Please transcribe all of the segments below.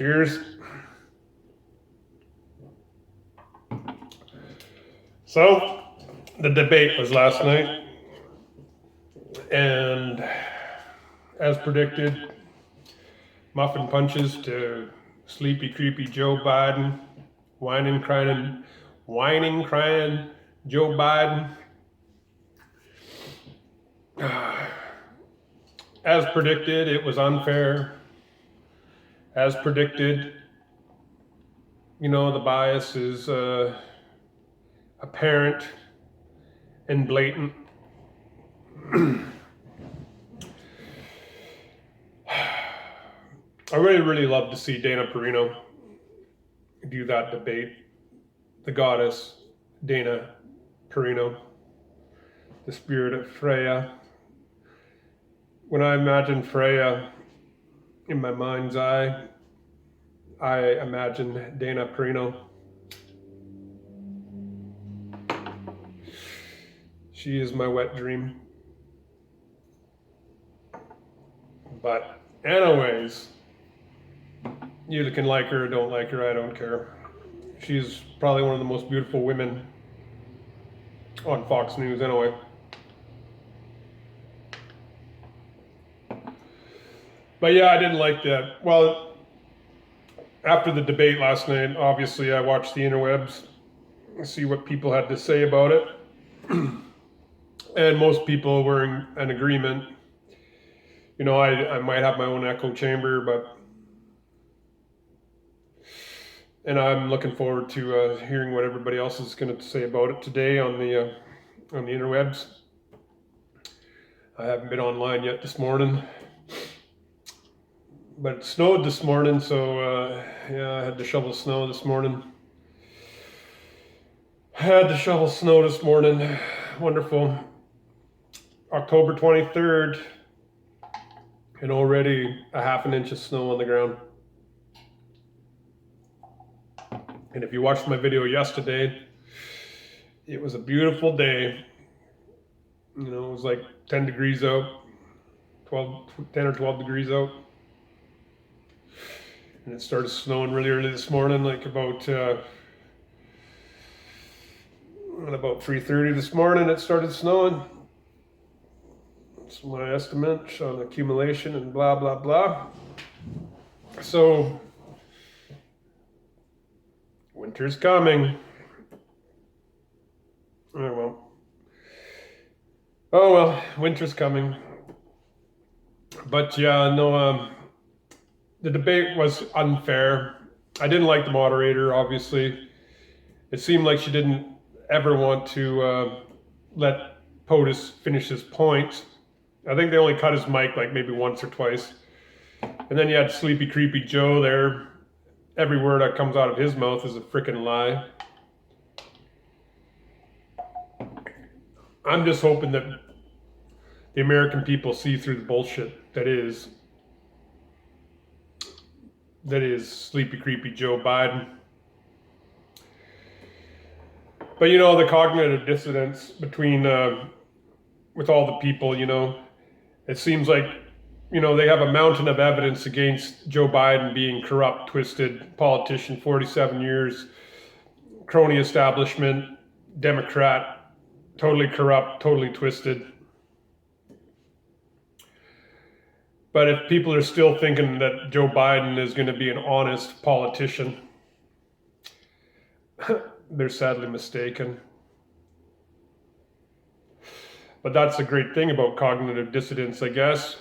Cheers. So, the debate was last night, and as predicted, muffin punches to sleepy, creepy Joe Biden, whining, crying Joe Biden. As predicted, it was unfair. As predicted, the bias is apparent and blatant. I really love to see Dana Perino do that debate. The goddess, Dana Perino, the spirit of Freya. When I imagine Freya in my mind's eye, I imagine Dana Perino. She is my wet dream. But anyways, you can like her or don't like her, I don't care. She's probably one of the most beautiful women on Fox News anyway. But yeah, I didn't like that. Well, after the debate last night, obviously I watched the interwebs, see what people had to say about it. And most people were in agreement. I might have my own echo chamber, and I'm looking forward to hearing what everybody else is going to say about it today on the interwebs. I haven't been online yet this morning, but it snowed this morning, so I had to shovel snow this morning. Wonderful. October 23rd, and already a half an inch of snow on the ground. And if you watched my video yesterday, it was a beautiful day. It was like 10 degrees out, 10 or 12 degrees out. And it started snowing really early this morning, like about 3:30 this morning it started snowing. That's my estimate on accumulation and blah, blah, blah. So, winter's coming. Oh well, winter's coming. But yeah, no, the debate was unfair. I didn't like the moderator, obviously. It seemed like she didn't ever want to let POTUS finish his point. I think they only cut his mic like maybe once or twice. And then you had Sleepy Creepy Joe there. Every word that comes out of his mouth is a freaking lie. I'm just hoping that the American people see through the bullshit that is Sleepy Creepy Joe Biden. But the cognitive dissonance between with all the people, it seems like they have a mountain of evidence against Joe Biden being corrupt, twisted politician, 47 years, crony establishment, Democrat, totally corrupt, totally twisted. But if people are still thinking that Joe Biden is going to be an honest politician, they're sadly mistaken. But that's the great thing about cognitive dissonance, I guess,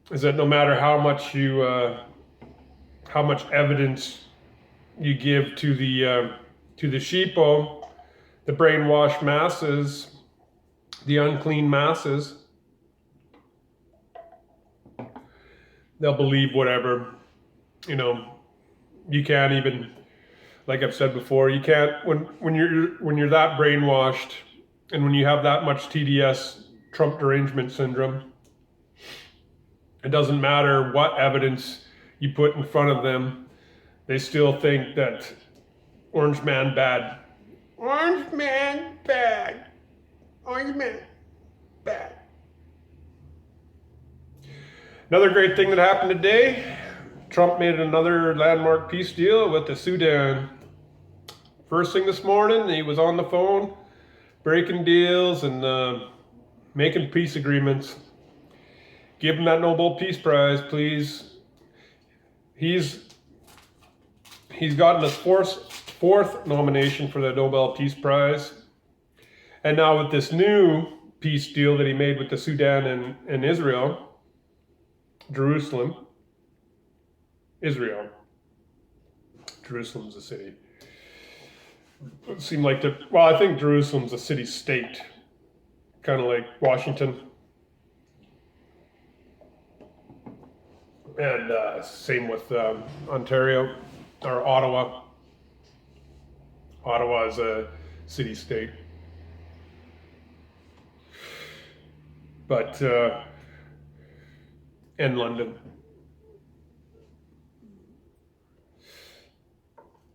is that no matter how much evidence you give to the sheeple, the brainwashed masses, the unclean masses, they'll believe whatever. You can't even, like I've said before, you can't when you're that brainwashed, and when you have that much TDS, Trump derangement syndrome, it doesn't matter what evidence you put in front of them, they still think that Orange Man bad. Orange Man bad. Orange Man bad. Another great thing that happened today, Trump made another landmark peace deal with the Sudan. First thing this morning, he was on the phone, breaking deals and making peace agreements. Give him that Nobel Peace Prize, please. He's gotten his fourth nomination for the Nobel Peace Prize. And now with this new peace deal that he made with the Sudan and Israel, Israel's a city. It seemed like I think Jerusalem's a city-state, kind of like Washington. And same with Ontario, or Ottawa. Ottawa is a city-state. But, and London.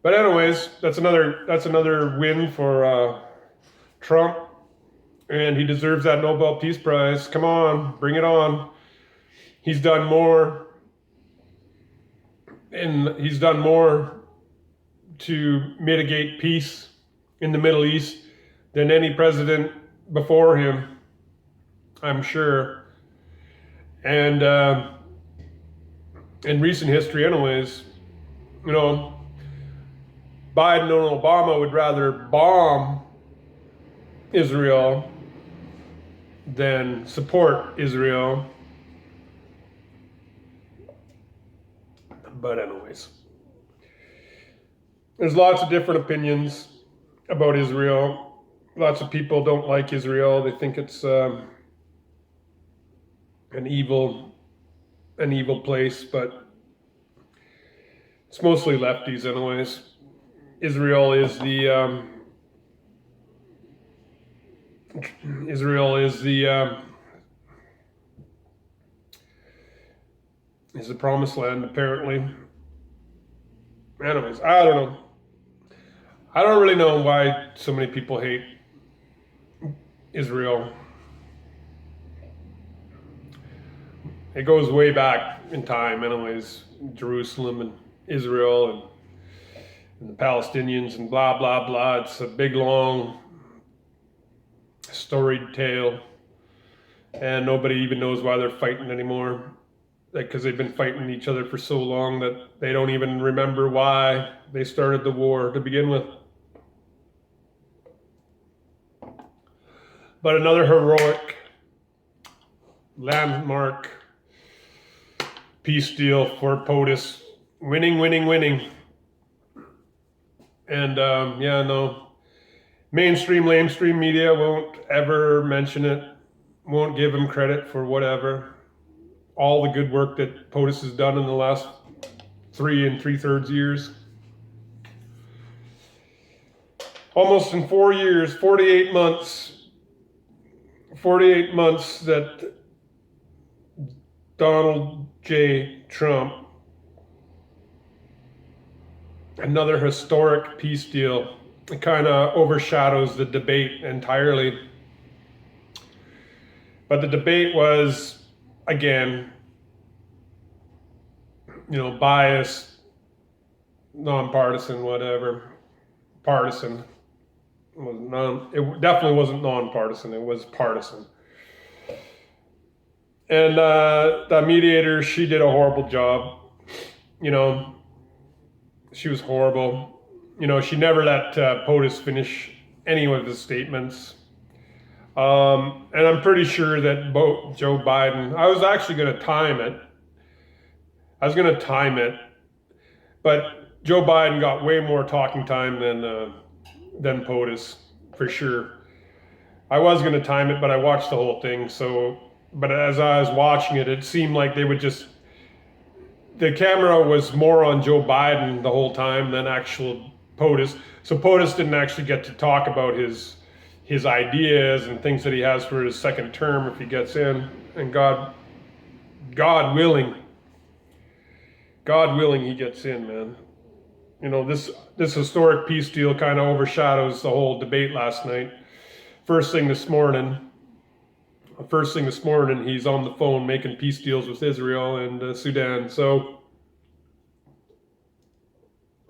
But anyways, that's another win for Trump, and he deserves that Nobel Peace Prize. Come on, bring it on. He's done more, and he's done more to mitigate peace in the Middle East than any president before him, I'm sure. And in recent history, anyways, you know, Biden and Obama would rather bomb Israel than support Israel. But anyways, there's lots of different opinions about Israel. Lots of people don't like Israel. They think it's an evil place, but it's mostly lefties anyways. Israel is the promised land, apparently. Anyways, I don't know. I don't really know why so many people hate Israel. It goes way back in time, anyways. Jerusalem and Israel and the Palestinians and blah, blah, blah. It's a big, long, storied tale. And nobody even knows why they're fighting anymore. Because they've been fighting each other for so long that they don't even remember why they started the war to begin with. But another heroic, landmark peace deal for POTUS. Winning. And mainstream, lamestream media won't ever mention it, won't give him credit for whatever. All the good work that POTUS has done in the last 3 3/3 years. Almost in 4 years, 48 months that Donald J. Trump, another historic peace deal. It kind of overshadows the debate entirely. But the debate was, again, biased, nonpartisan, whatever. Partisan. It definitely wasn't nonpartisan, it was partisan. And the mediator, she did a horrible job. She was horrible. She never let POTUS finish any of his statements. And I'm pretty sure that Joe Biden, I was actually going to time it. But Joe Biden got way more talking time than POTUS, for sure. I was going to time it, but I watched the whole thing. But as I was watching it, it seemed like they would just, the camera was more on Joe Biden the whole time than actual POTUS. So POTUS didn't actually get to talk about his ideas and things that he has for his second term if he gets in. And God willing, he gets in, man. This historic peace deal kind of overshadows the whole debate last night. First thing this morning, he's on the phone making peace deals with Israel and Sudan. So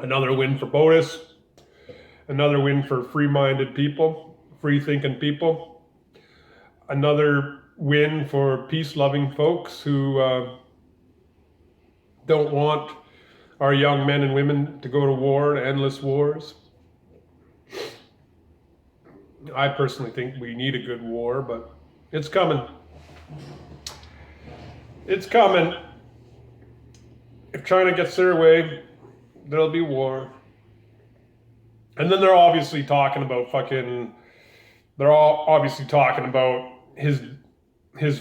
Another win for POTUS. Another win for free-minded people, free-thinking people. Another win for peace-loving folks who don't want our young men and women to go to war, endless wars. I personally think we need a good war, but it's coming. It's coming. If China gets their way, there'll be war. And then they're obviously talking about they're all obviously talking about his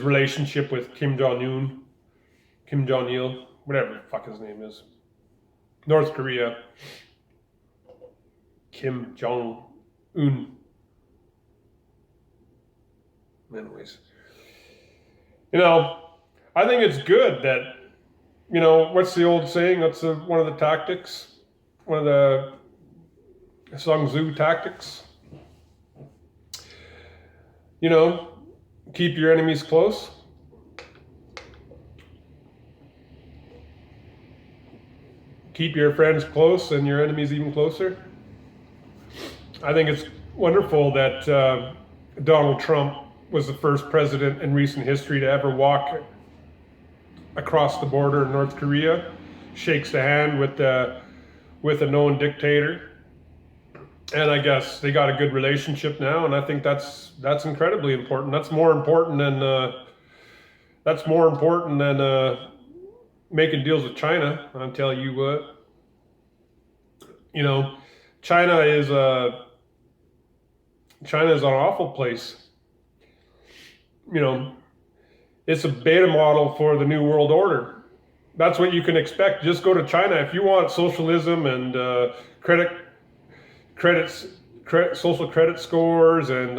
relationship with Kim Jong-un, Kim Jong-il, whatever the fuck his name is. North Korea. Kim Jong-un. Anyways. I think it's good that, what's the old saying? That's one of the tactics? One of the Sun Tzu tactics? Keep your enemies close. Keep your friends close and your enemies even closer. I think it's wonderful that Donald Trump was the first president in recent history to ever walk across the border in North Korea, shakes the hand with a known dictator. And I guess they got a good relationship now, and I think that's incredibly important. That's more important than making deals with China. I'll tell you what. China is an awful place. It's a beta model for the New World Order. That's what you can expect. Just go to China if you want socialism and social credit scores, and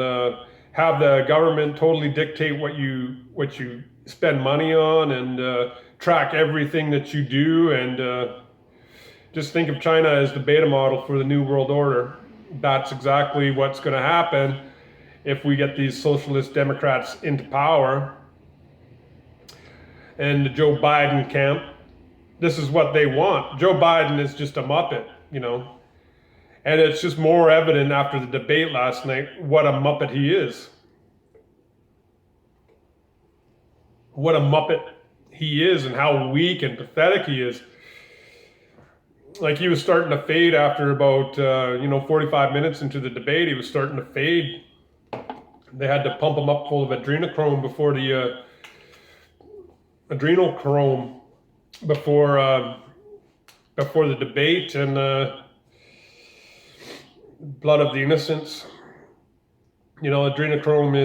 have the government totally dictate what you spend money on, and track everything that you do, and just think of China as the beta model for the New World Order. That's exactly what's going to happen if we get these socialist Democrats into power. And the Joe Biden camp, this is what they want. Joe Biden is just a muppet, And it's just more evident after the debate last night what a muppet he is. What a muppet he is, and how weak and pathetic he is. Like, he was starting to fade after about 45 minutes into the debate. He was starting to fade. They had to pump him up full of adrenochrome before the before the debate, and blood of the innocents. Adrenochrome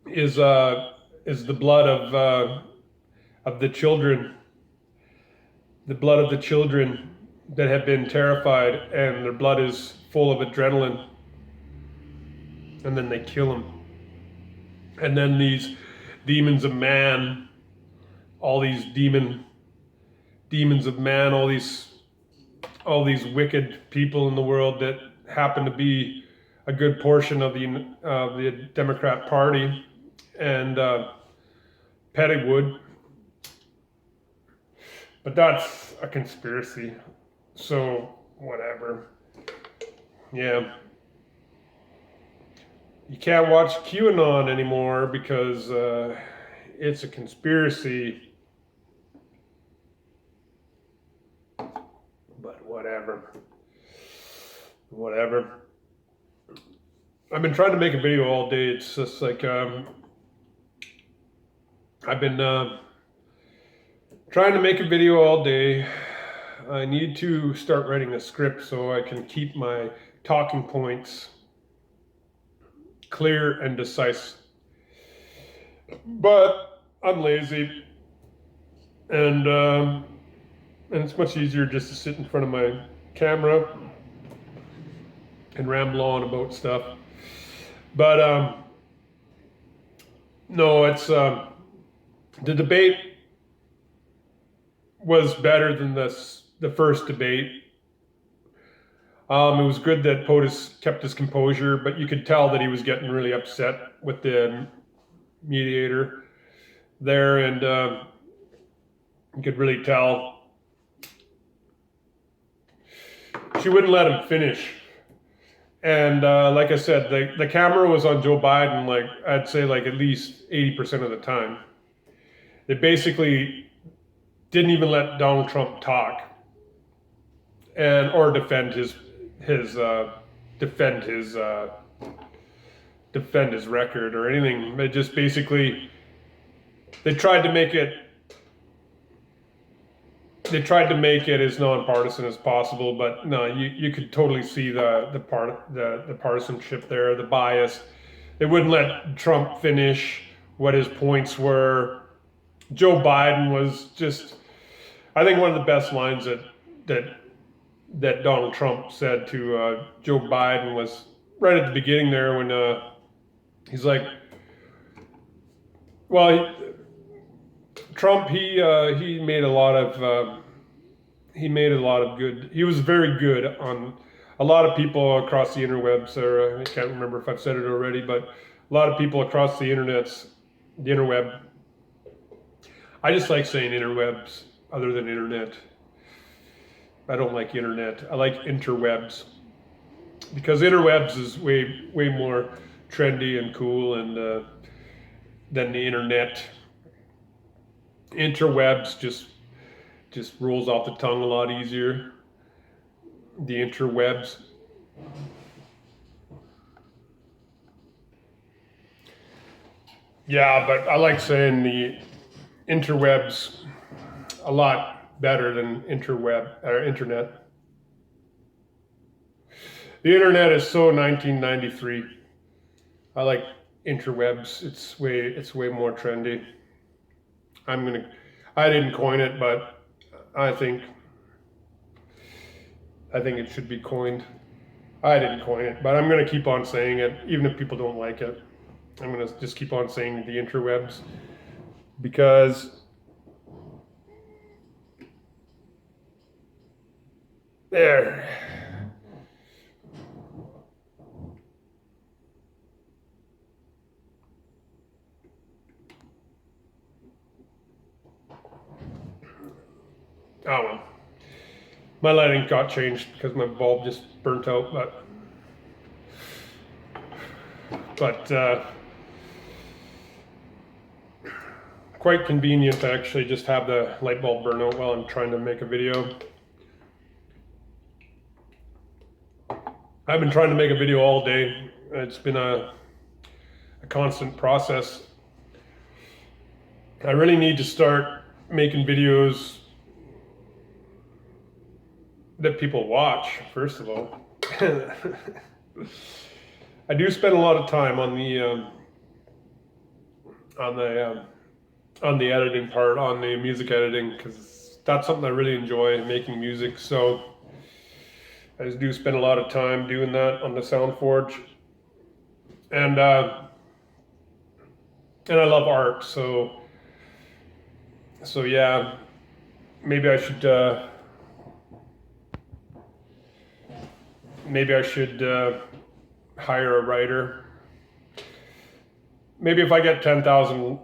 is the blood of the children. The blood of the children that have been terrified, and their blood is full of adrenaline. And then they kill them. And then these demons of man, all these demons of man, all these wicked people in the world that happen to be a good portion of the Democrat Party and Pettywood. But that's a conspiracy. So whatever. Yeah. You can't watch QAnon anymore because it's a conspiracy. But whatever. I've been trying to make a video all day. It's just like I've been trying to make a video all day. I need to start writing a script so I can keep my talking points clear and concise. But I'm lazy, and it's much easier just to sit in front of my camera and ramble on about stuff. But no, it's the debate was better than the first debate. It was good that POTUS kept his composure, but you could tell that he was getting really upset with the mediator there, and you could really tell she wouldn't let him finish. And like I said, the camera was on Joe Biden, like I'd say like at least 80% of the time. They basically didn't even let Donald Trump talk and or defend his defend his record or anything. They just basically they tried to make it as nonpartisan as possible, but no, you could totally see the partisanship there, the bias. They wouldn't let Trump finish what his points were. Joe Biden was just, I think one of the best lines that Donald Trump said to Joe Biden was right at the beginning there when he's like, well, Trump he made a lot of good. He was very good on a lot of people across the interwebs. Or I can't remember if I've said it already, but a lot of people across the interweb. I just like saying interwebs other than internet. I don't like internet. I like interwebs because interwebs is way more trendy and cool and than the internet. Interwebs just rolls off the tongue a lot easier. The interwebs. Yeah, but I like saying the interwebs a lot better than interweb or internet. The internet is so 1993. I like interwebs. It's way more trendy. I didn't coin it, but I think it should be coined. I didn't coin it, but I'm gonna keep on saying it, even if people don't like it. I'm gonna just keep on saying the interwebs because there. Oh well. My lighting got changed because my bulb just burnt out, but quite convenient to actually just have the light bulb burn out while I'm trying to make a video. I've been trying to make a video all day. It's been a constant process. I really need to start making videos that people watch, first of all. I do spend a lot of time on the editing part, on the music editing, because that's something I really enjoy, making music. So I just do spend a lot of time doing that on the SoundForge, and I love art. So yeah, maybe I should hire a writer. Maybe if I get 10,000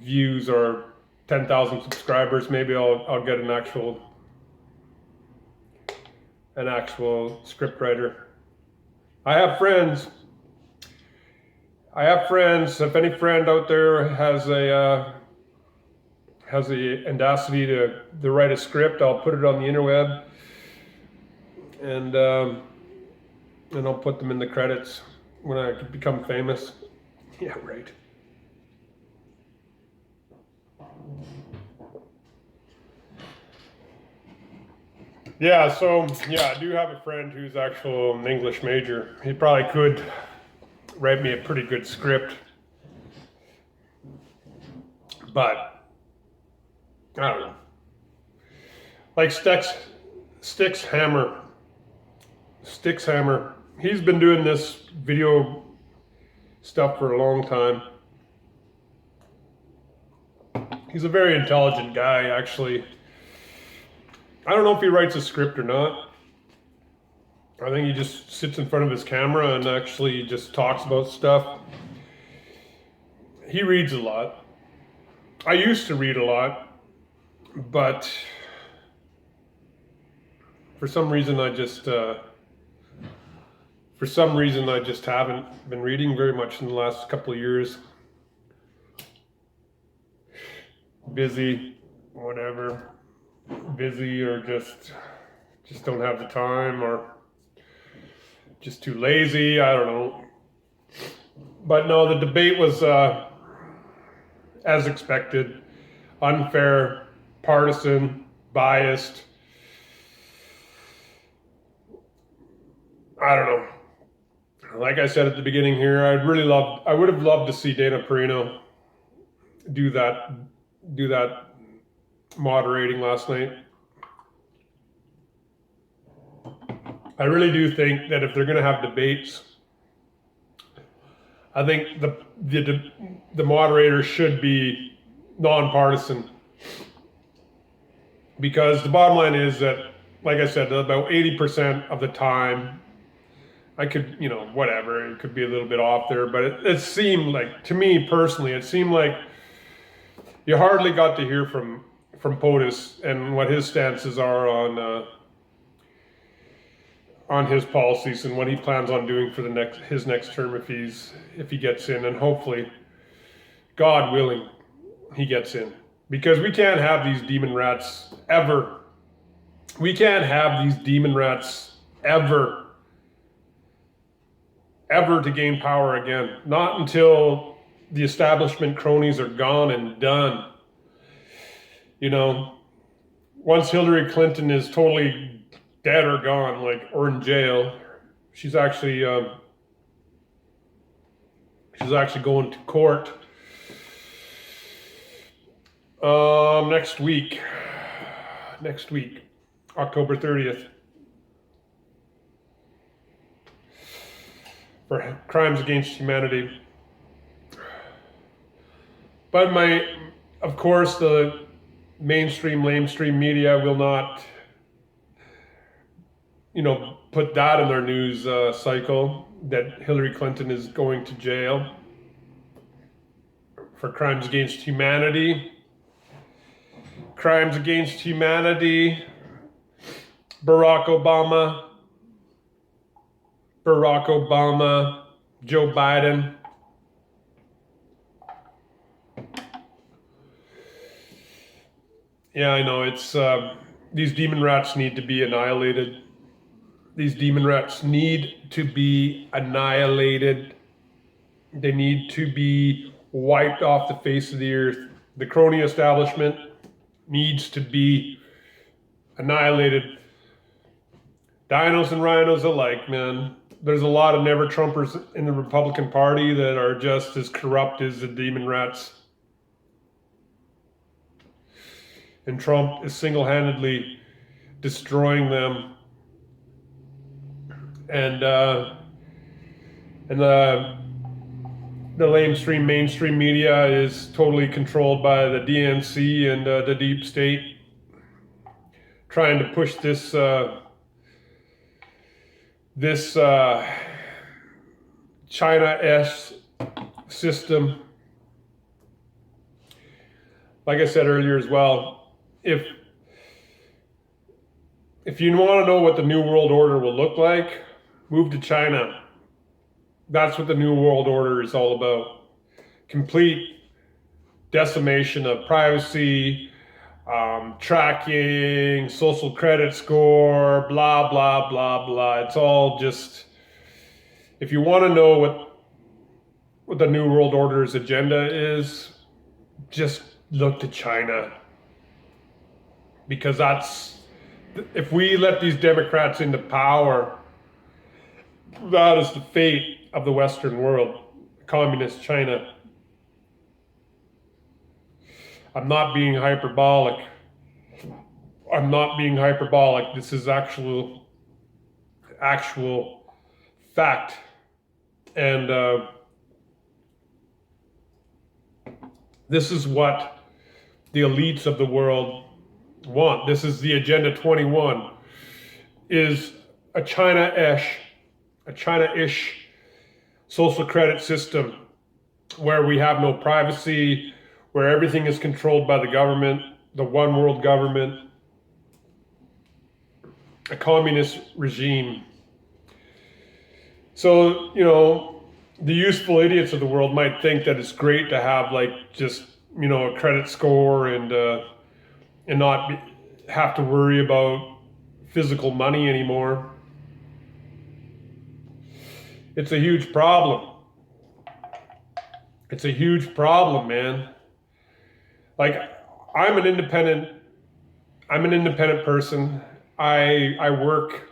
views or 10,000 subscribers, maybe I'll get an actual script writer. I have friends. If any friend out there has the audacity to write a script, I'll put it on the interweb, and I'll put them in the credits when I become famous. Yeah, right. Yeah, so yeah, I do have a friend who's actually an English major. He probably could write me a pretty good script, but I don't know. Like Styx Hammer. He's been doing this video stuff for a long time. He's a very intelligent guy, actually. I don't know if he writes a script or not. I think he just sits in front of his camera and actually just talks about stuff. He reads a lot. I used to read a lot, but for some reason I just haven't been reading very much in the last couple of years. Busy, whatever. Busy, or just don't have the time, or just too lazy. I don't know. But no, the debate was as expected, unfair, partisan, biased. I don't know. Like I said at the beginning here, I would have loved to see Dana Perino do that moderating last night. I really do think that if they're going to have debates, I think the moderator should be nonpartisan, because the bottom line is that, like I said, about 80% of the time, I could, whatever, it could be a little bit off there, but it seemed like, to me personally, it seemed like you hardly got to hear from POTUS and what his stances are on his policies and what he plans on doing for his next term if he gets in, and hopefully, God willing, he gets in, because we can't have these demon rats ever. We can't have these demon rats ever to gain power again. Not until the establishment cronies are gone and done. Once Hillary Clinton is totally dead or gone, or in jail, she's actually going to court next week, October 30th, for crimes against humanity. But of course, the lamestream media will not, put that in their news cycle, that Hillary Clinton is going to jail for crimes against humanity. Crimes against humanity. Barack Obama, Joe Biden. Yeah, I know, it's these demon rats need to be annihilated. These demon rats need to be annihilated. They need to be wiped off the face of the earth. The crony establishment needs to be annihilated. Dinos and rhinos alike, man. There's a lot of never-Trumpers in the Republican Party that are just as corrupt as the demon rats. And Trump is single-handedly destroying them. And the mainstream media is totally controlled by the DNC and the deep state, trying to push this China-esque system. Like I said earlier as well, if you want to know what the New World Order will look like, move to China. That's what the New World Order is all about. Complete decimation of privacy, tracking, social credit score, blah, blah, blah, blah. It's all just, if you want to know what the New World Order's agenda is, just look to China. Because if we let these Democrats into power, that is the fate of the Western world, communist China. I'm not being hyperbolic. This is actual fact. And this is what the elites of the world want. This is the Agenda 21, is a China-ish social credit system where we have no privacy, where everything is controlled by the government, the one world government. a communist regime. So, you know, the useful idiots of the world might think that it's great to have like just, you know, a credit score and not have to worry about physical money anymore. It's a huge problem. It's a huge problem, man. Like, I'm an independent person. I work.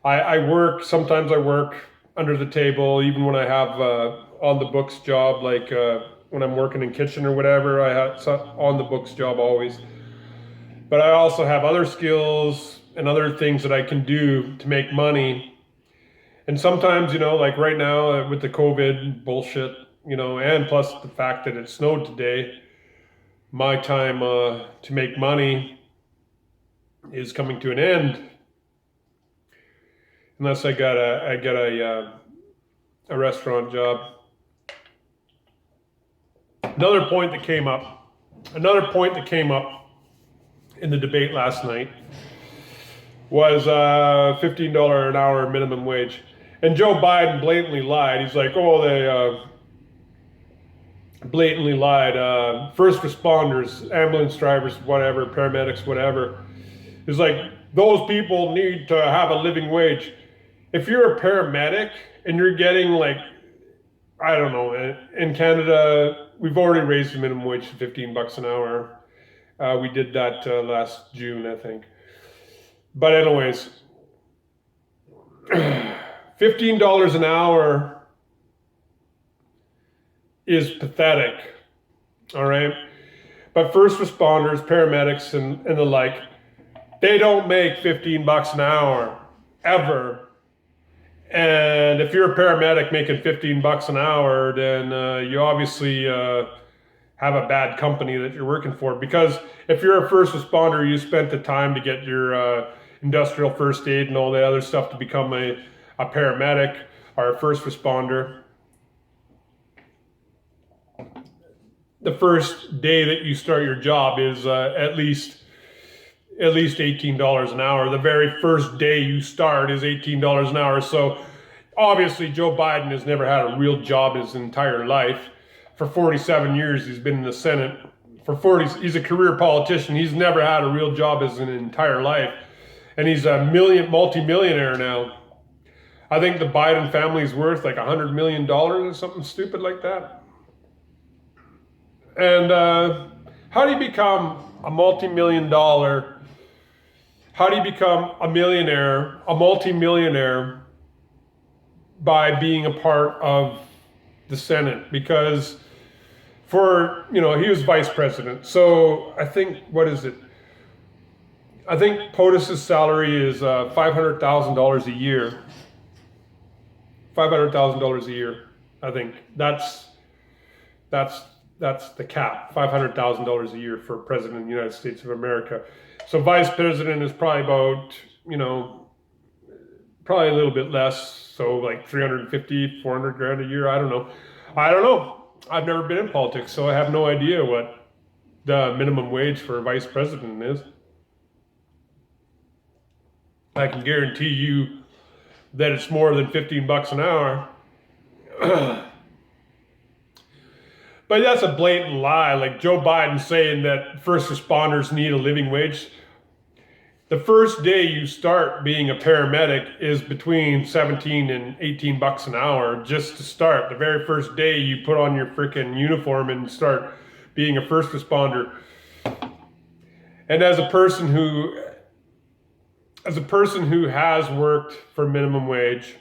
I work. Sometimes I work under the table, even when I have on the books job, like when I'm working in kitchen or whatever. I have on the books job always. But I also have other skills and other things that I can do to make money. And sometimes, you know, like right now with the COVID bullshit, you know, and plus the fact that it snowed today, my time to make money is coming to an end, unless I get a restaurant job. Another point that came up in the debate last night was $15 an hour minimum wage, and Joe Biden blatantly lied. He's like, oh, they blatantly lied. First responders, ambulance drivers, whatever, paramedics, whatever. It's like, those people need to have a living wage. If you're a paramedic and you're getting like, I don't know, in Canada, we've already raised the minimum wage to $15 an hour. We did that last June, I think. But anyways, $15 an hour is pathetic, all right? But first responders, paramedics, and the like, they don't make $15 an hour, ever. And if you're a paramedic making $15 an hour, then you obviously have a bad company that you're working for. Because if you're a first responder, you spent the time to get your industrial first aid and all the other stuff to become a paramedic or a first responder. The first day that you start your job is at least $18 an hour. The very first day you start is $18 an hour. So obviously Joe Biden has never had a real job his entire life. For 47 years he's been in the Senate. He's a career politician. He's never had a real job his entire life. And he's a multi-millionaire now. I think the Biden family is worth like $100 million or something stupid like that. And how do you become a multi-million dollar? How do you become a millionaire, a multi-millionaire, by being a part of the Senate? Because he was vice president. So I think, what is it? I think POTUS's salary is $500,000 a year. $500,000 a year. I think that's the cap. $500,000 a year for president of the United States of America. So vice president is probably about, probably a little bit less. So like 350, 400 grand a year. I don't know. I've never been in politics, so I have no idea what the minimum wage for a vice president is. I can guarantee you that it's more than $15 an hour. But that's a blatant lie. Like Joe Biden saying that first responders need a living wage. The first day you start being a paramedic is between $17 and $18 an hour, just to start. The very first day you put on your freaking uniform and start being a first responder. And as a person who has worked for minimum wage,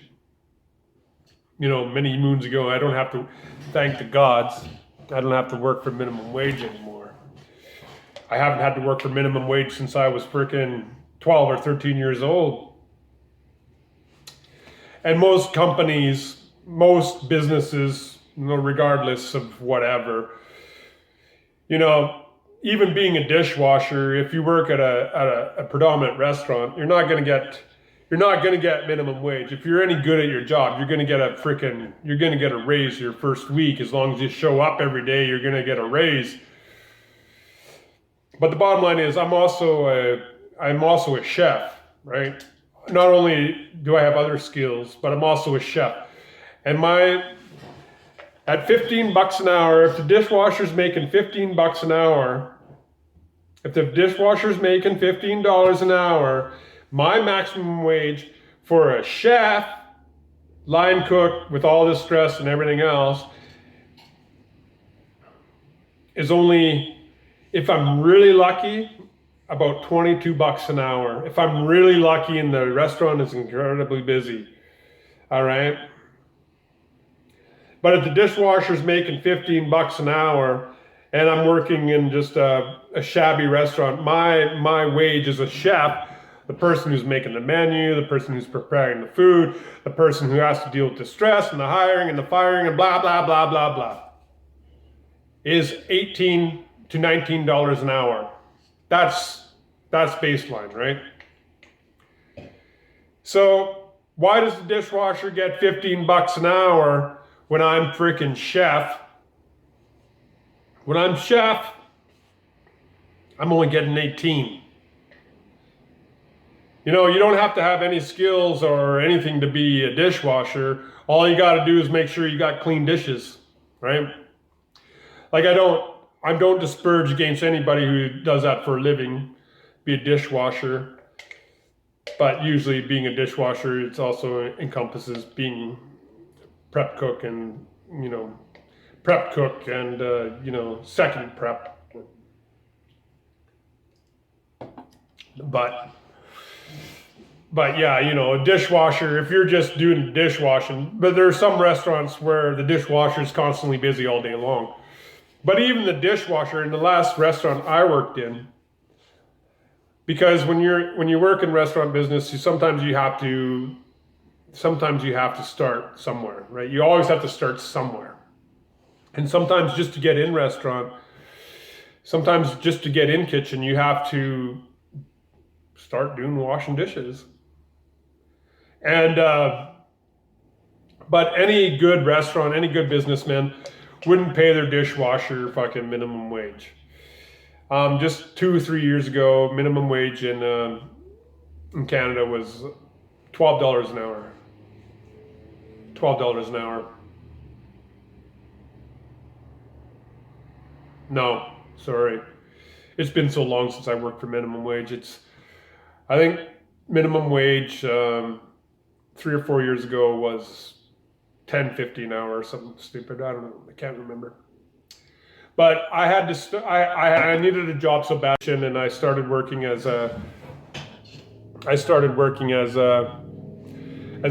many moons ago, I don't have to thank the gods. I don't have to work for minimum wage anymore. I haven't had to work for minimum wage since I was freaking 12 or 13 years old. And most companies, most businesses, regardless of whatever, even being a dishwasher, if you work at a predominant restaurant, you're not going to get minimum wage. If you're any good at your job, you're going to get a raise your first week. As long as you show up every day, you're going to get a raise. But the bottom line is, I'm also a chef. right? Not only do I have other skills, but I'm also a chef. And at 15 bucks an hour, if the dishwasher's making 15 bucks an hour, if the dishwasher's making $15 an hour, my maximum wage for a chef, line cook with all this stress and everything else, is only, if I'm really lucky, about 22 bucks an hour. If I'm really lucky and the restaurant is incredibly busy, all right? But if the dishwasher's making 15 bucks an hour and I'm working in just a shabby restaurant, my wage as a chef, the person who's making the menu, the person who's preparing the food, the person who has to deal with the stress and the hiring and the firing and blah, blah, blah, blah, blah, is $18 to $19 an hour. That's baseline, right? So why does the dishwasher get 15 bucks an hour when I'm freaking chef? When I'm chef, I'm only getting 18. You know, you don't have to have any skills or anything to be a dishwasher. All you got to do is make sure you got clean dishes, right? Like I don't disparage against anybody who does that for a living, be a dishwasher. But usually being a dishwasher, it also encompasses being prep cook and, prep cook and, second prep. But yeah, a dishwasher, if you're just doing dishwashing, but there are some restaurants where the dishwasher is constantly busy all day long. But even the dishwasher in the last restaurant I worked in, because when you work in restaurant business, sometimes you have to start somewhere, right? You always have to start somewhere. And sometimes just to get in restaurant, sometimes just to get in kitchen, you have to start doing washing dishes. And but any good restaurant, any good businessman wouldn't pay their dishwasher fucking minimum wage. Just 2 or 3 years ago, minimum wage in Canada was $12 an hour. $12 an hour. No, sorry. It's been so long since I worked for minimum wage. I think minimum wage 3 or 4 years ago was $10.50 an hour or something stupid. I don't know. I can't remember. But I had to. I needed a job so bad, and I started working as a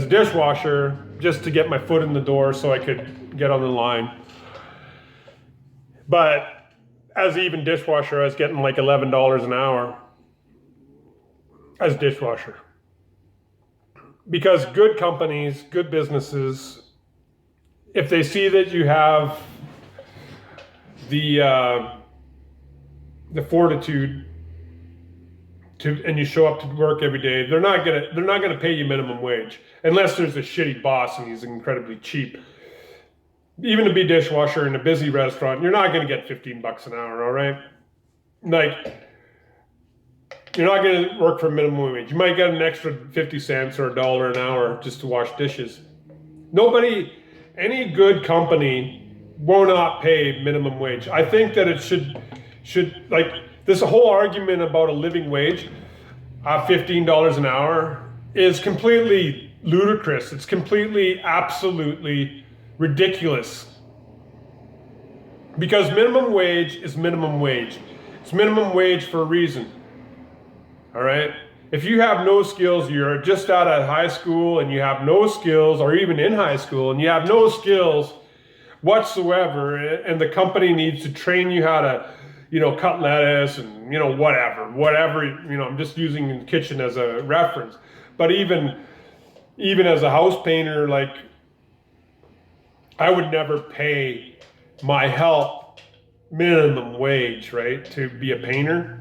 dishwasher just to get my foot in the door so I could get on the line. But as even dishwasher, I was getting like $11 an hour as dishwasher. Because good companies, good businesses, if they see that you have the fortitude and you show up to work every day, they're not gonna pay you minimum wage unless there's a shitty boss and he's incredibly cheap. Even to be dishwasher in a busy restaurant, you're not gonna get 15 bucks an hour, all right? Like, you're not gonna work for minimum wage. You might get an extra 50 cents or $1 an hour just to wash dishes. Any good company will not pay minimum wage. I think that it should like this whole argument about a living wage, $15 an hour, is completely ludicrous. It's completely, absolutely ridiculous. Because minimum wage is minimum wage. It's minimum wage for a reason. All right? If you have no skills, you're just out of high school and you have no skills, or even in high school, and you have no skills whatsoever, and the company needs to train you how to, cut lettuce and, whatever, I'm just using the kitchen as a reference. But even as a house painter, like, I would never pay my help minimum wage, right, to be a painter.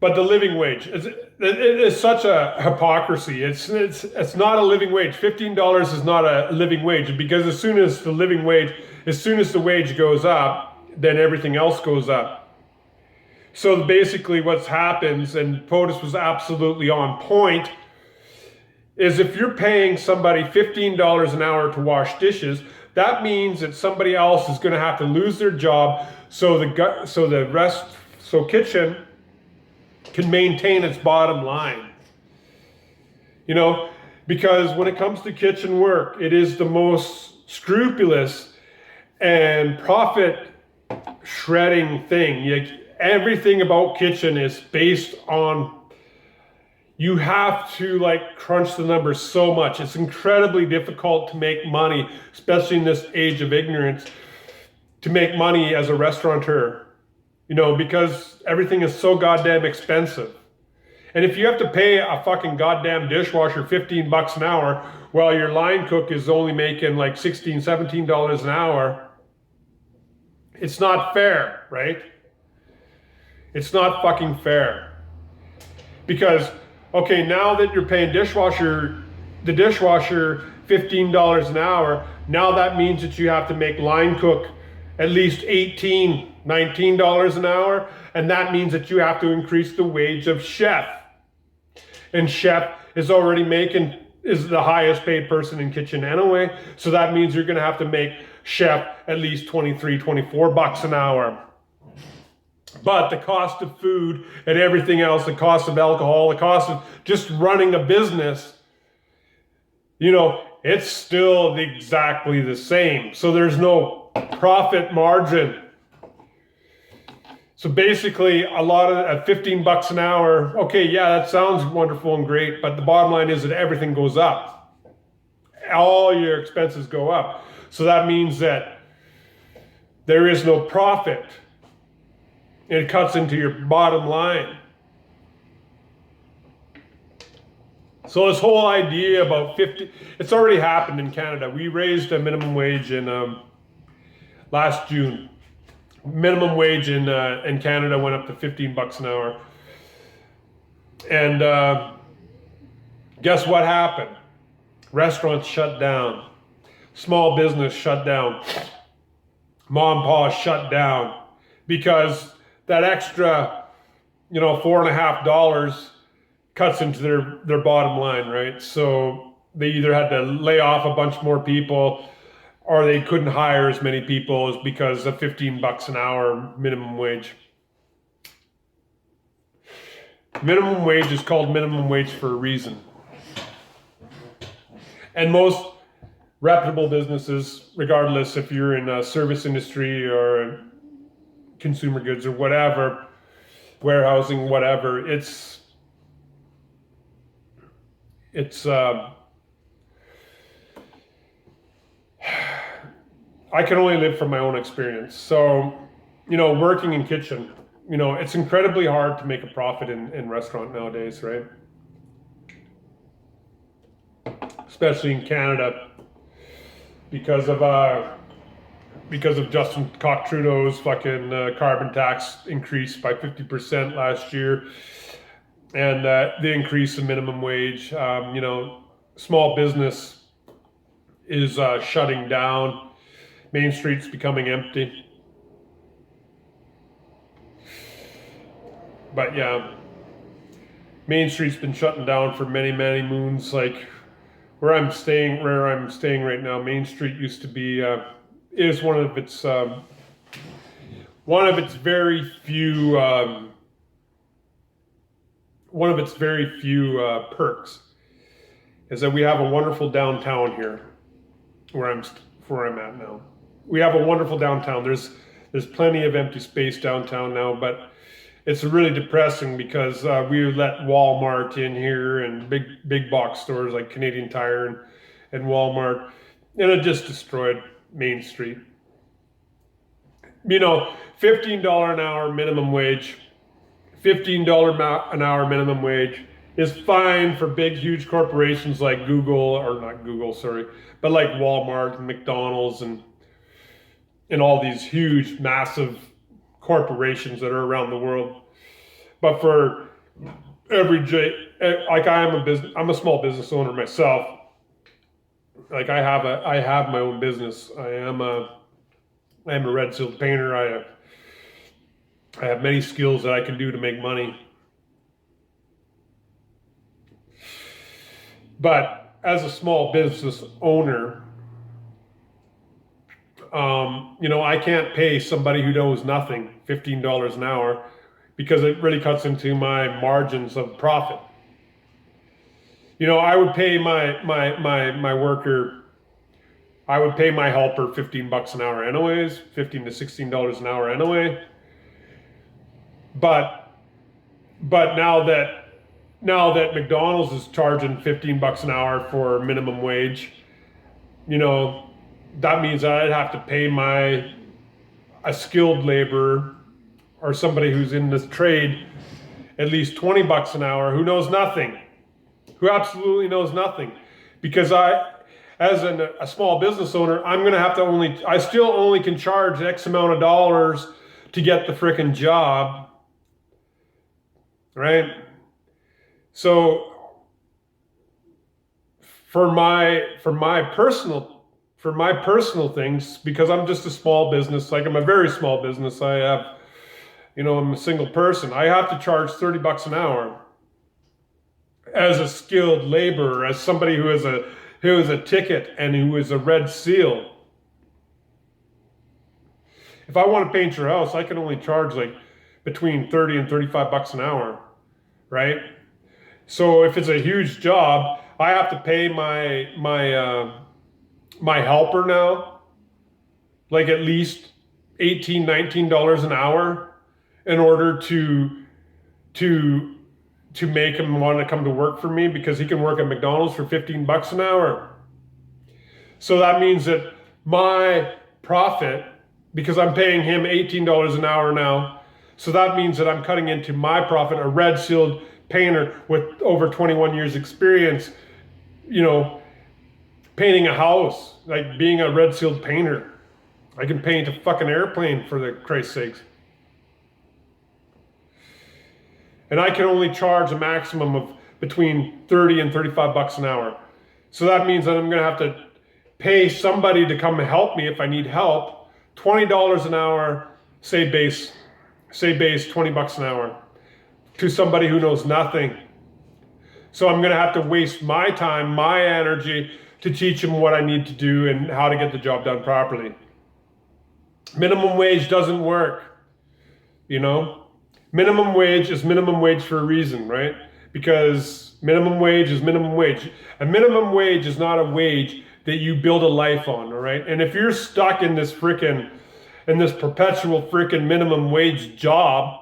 But the living wage is such a hypocrisy. It's not a living wage. $15 is not a living wage, because as soon as the wage goes up, then everything else goes up. So basically what happens, and POTUS was absolutely on point, is if you're paying somebody $15 an hour to wash dishes, that means that somebody else is going to have to lose their job so kitchen can maintain its bottom line. You know, because when it comes to kitchen work, it is the most scrupulous and profit shredding thing. Everything about kitchen is based on, you have to like crunch the numbers so much. It's incredibly difficult to make money, especially in this age of ignorance, to make money as a restaurateur, you know, because everything is so goddamn expensive. And if you have to pay a fucking goddamn dishwasher $15 an hour while your line cook is only making like $16, $17 an hour, it's not fair, right? It's not fucking fair. Because, okay, now that you're paying the dishwasher $15 an hour, now that means that you have to make line cook at least $18, $19 an hour, and that means that you have to increase the wage of chef. And chef is the highest paid person in kitchen anyway, so that means you're gonna have to make chef at least $23, $24 an hour. But the cost of food and everything else, the cost of alcohol, the cost of just running a business, you know, it's still exactly the same. So there's no profit margin. So basically, a lot of at $15 an hour, okay, yeah, that sounds wonderful and great, but the bottom line is that everything goes up. All your expenses go up. So that means that there is no profit. It cuts into your bottom line. So this whole idea about it's already happened in Canada. We raised a minimum wage in last June. Minimum wage in Canada went up to $15 an hour. And guess what happened? Restaurants shut down. Small business shut down. Mom and pa shut down because that extra, $4.50 cuts into their bottom line, right? So they either had to lay off a bunch more people or they couldn't hire as many people because of $15 an hour minimum wage. Minimum wage is called minimum wage for a reason. And most reputable businesses, regardless if you're in a service industry or consumer goods or whatever, warehousing, whatever, I can only live from my own experience. So, working in kitchen, it's incredibly hard to make a profit in restaurant nowadays, right? Especially in Canada because of Justin Trudeau's fucking carbon tax increase by 50% last year, and the increase in minimum wage. Small business is shutting down. Main Street's becoming empty. But yeah, Main Street's been shutting down for many, many moons. Like where I'm staying right now, Main Street used to be is one of its very few perks is that we have a wonderful downtown here where I'm at now. We have a wonderful downtown. There's plenty of empty space downtown now, but it's really depressing because we let Walmart in here and big box stores like Canadian Tire and Walmart, and it just destroyed Main Street. $15 an hour minimum wage, $15 an hour minimum wage is fine for big, huge corporations like like Walmart and McDonald's and all these huge, massive corporations that are around the world. But for I'm a small business owner myself. Like I have my own business. I am I am a red sealed painter. I have many skills that I can do to make money. But as a small business owner, I can't pay somebody who knows nothing $15 an hour because it really cuts into my margins of profit. I would pay my worker, I would pay my helper $15 an hour anyways, $15 to $16 an hour anyway. But now that McDonald's is charging $15 an hour for minimum wage, that means that I'd have to pay a skilled laborer or somebody who's in this trade at least $20 an hour who knows nothing, who absolutely knows nothing. Because as a small business owner, I still only can charge X amount of dollars to get the frickin' job, right? So for my personal things, because I'm just a small business, like I'm a very small business, I'm a single person, I have to charge $30 an hour as a skilled laborer, as somebody who is a ticket and who is a red seal. If I want to paint your house, I can only charge like between 30 and $35 an hour, right? So if it's a huge job, I have to pay my helper now like at least $18, $19 an hour in order to make him want to come to work for me, because he can work at McDonald's for $15 an hour. So that means that my profit, because I'm paying him $18 an hour now, so that means that I'm cutting into my profit, a red sealed painter with over 21 years experience, painting a house, like being a red sealed painter. I can paint a fucking airplane, for the Christ's sakes. And I can only charge a maximum of between 30 and $35 an hour. So that means that I'm going to have to pay somebody to come help me if I need help, $20 an hour, say base $20 an hour, to somebody who knows nothing. So I'm going to have to waste my time, my energy to teach him what I need to do and how to get the job done properly. Minimum wage doesn't work, Minimum wage is minimum wage for a reason, right? Because minimum wage is minimum wage. A minimum wage is not a wage that you build a life on, all right? And if you're stuck in this perpetual freaking minimum wage job,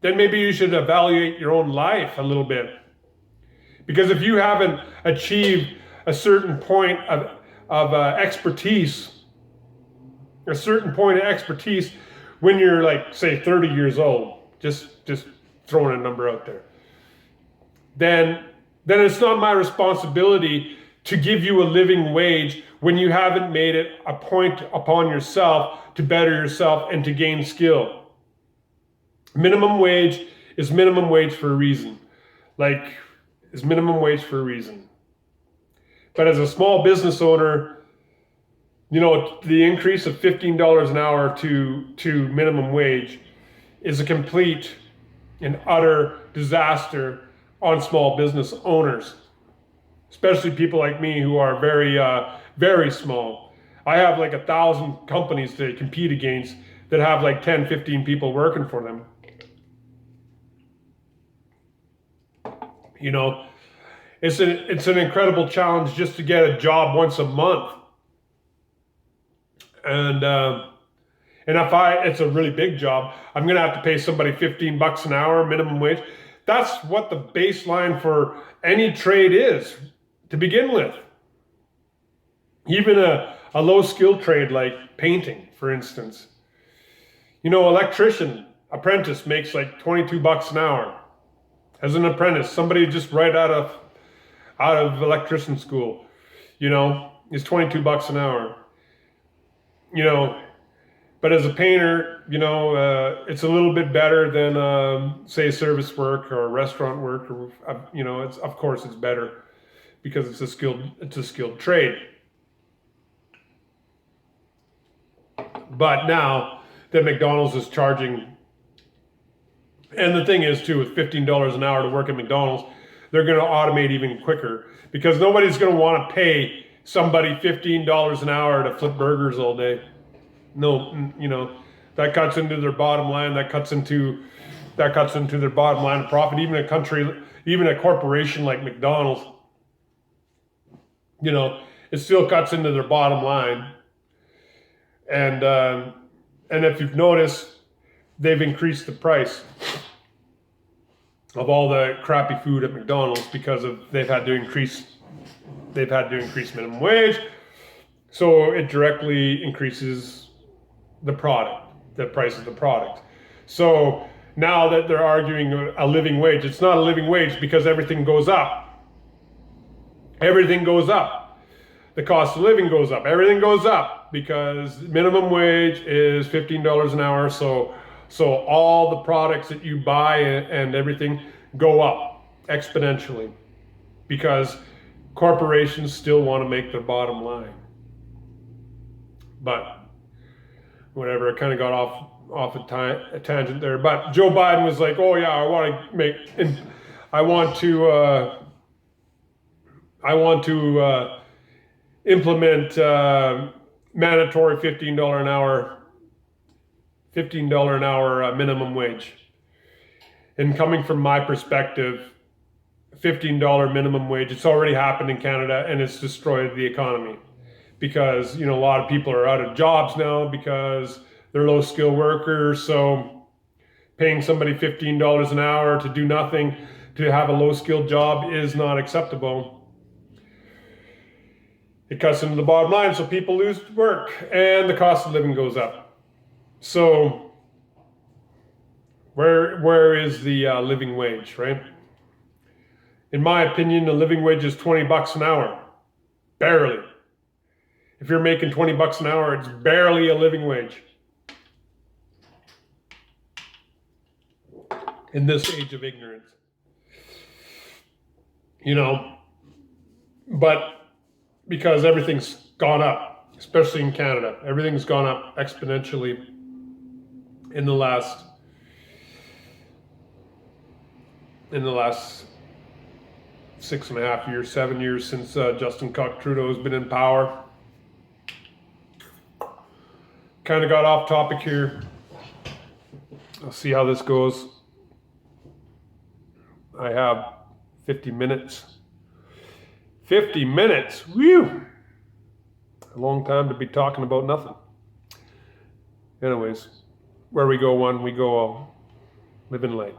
then maybe you should evaluate your own life a little bit. Because if you haven't achieved a certain point of expertise, when you're like, say, 30 years old, just throwing a number out there, then it's not my responsibility to give you a living wage when you haven't made it a point upon yourself to better yourself and to gain skill. Minimum wage is minimum wage for a reason. But as a small business owner, the increase of $15 an hour to minimum wage is a complete and utter disaster on small business owners, especially people like me who are very, very small. I have like 1,000 companies to compete against that have like 10, 15 people working for them. It's an incredible challenge just to get a job once a month. And if it's a really big job, I'm going to have to pay somebody $15 an hour minimum wage. That's what the baseline for any trade is to begin with. Even a low skill trade like painting, for instance. Electrician apprentice makes like $22 an hour. As an apprentice, somebody just right out of electrician school, is $22 an hour. But as a painter, it's a little bit better than, say, service work or restaurant work, or of course it's better because it's a skilled trade. But now that McDonald's is charging, and the thing is too, with $15 an hour to work at McDonald's, they're going to automate even quicker because nobody's going to want to pay somebody $15 an hour to flip burgers all day. No, you know, that cuts into their bottom line. That cuts into their bottom line of profit. Even a corporation like McDonald's, you know, it still cuts into their bottom line. And if you've noticed, they've increased the price of all the crappy food at McDonald's because they've had to increase minimum wage. So it directly increases the price of the product. So now that they're arguing a living wage, it's not a living wage because everything goes up. Everything goes up. The cost of living goes up. Everything goes up because minimum wage is $15 an hour. So all the products that you buy and everything go up exponentially because corporations still want to make their bottom line. But whatever, I kind of got off a tangent there. But Joe Biden was like, "Oh yeah, I want to implement mandatory $15 an hour minimum wage." And coming from my perspective, $15 minimum wage, it's already happened in Canada and it's destroyed the economy because, you know, a lot of people are out of jobs now because they're low skill workers. So paying somebody $15 an hour to do nothing, to have a low skilled job is not acceptable. It cuts into the bottom line, so people lose work and the cost of living goes up. So where is the living wage, right? In my opinion, the living wage is $20 an hour. Barely. If you're making $20 an hour, it's barely a living wage. In this age of ignorance. You know, but because everything's gone up, especially in Canada, everything's gone up exponentially in the last 6.5 years, 7 years since Justin Trudeau has been in power. Kind of got off topic here. I'll see how this goes. I have 50 minutes. 50 minutes, whew! A long time to be talking about nothing. Anyways, where we go one, we go all. Living light.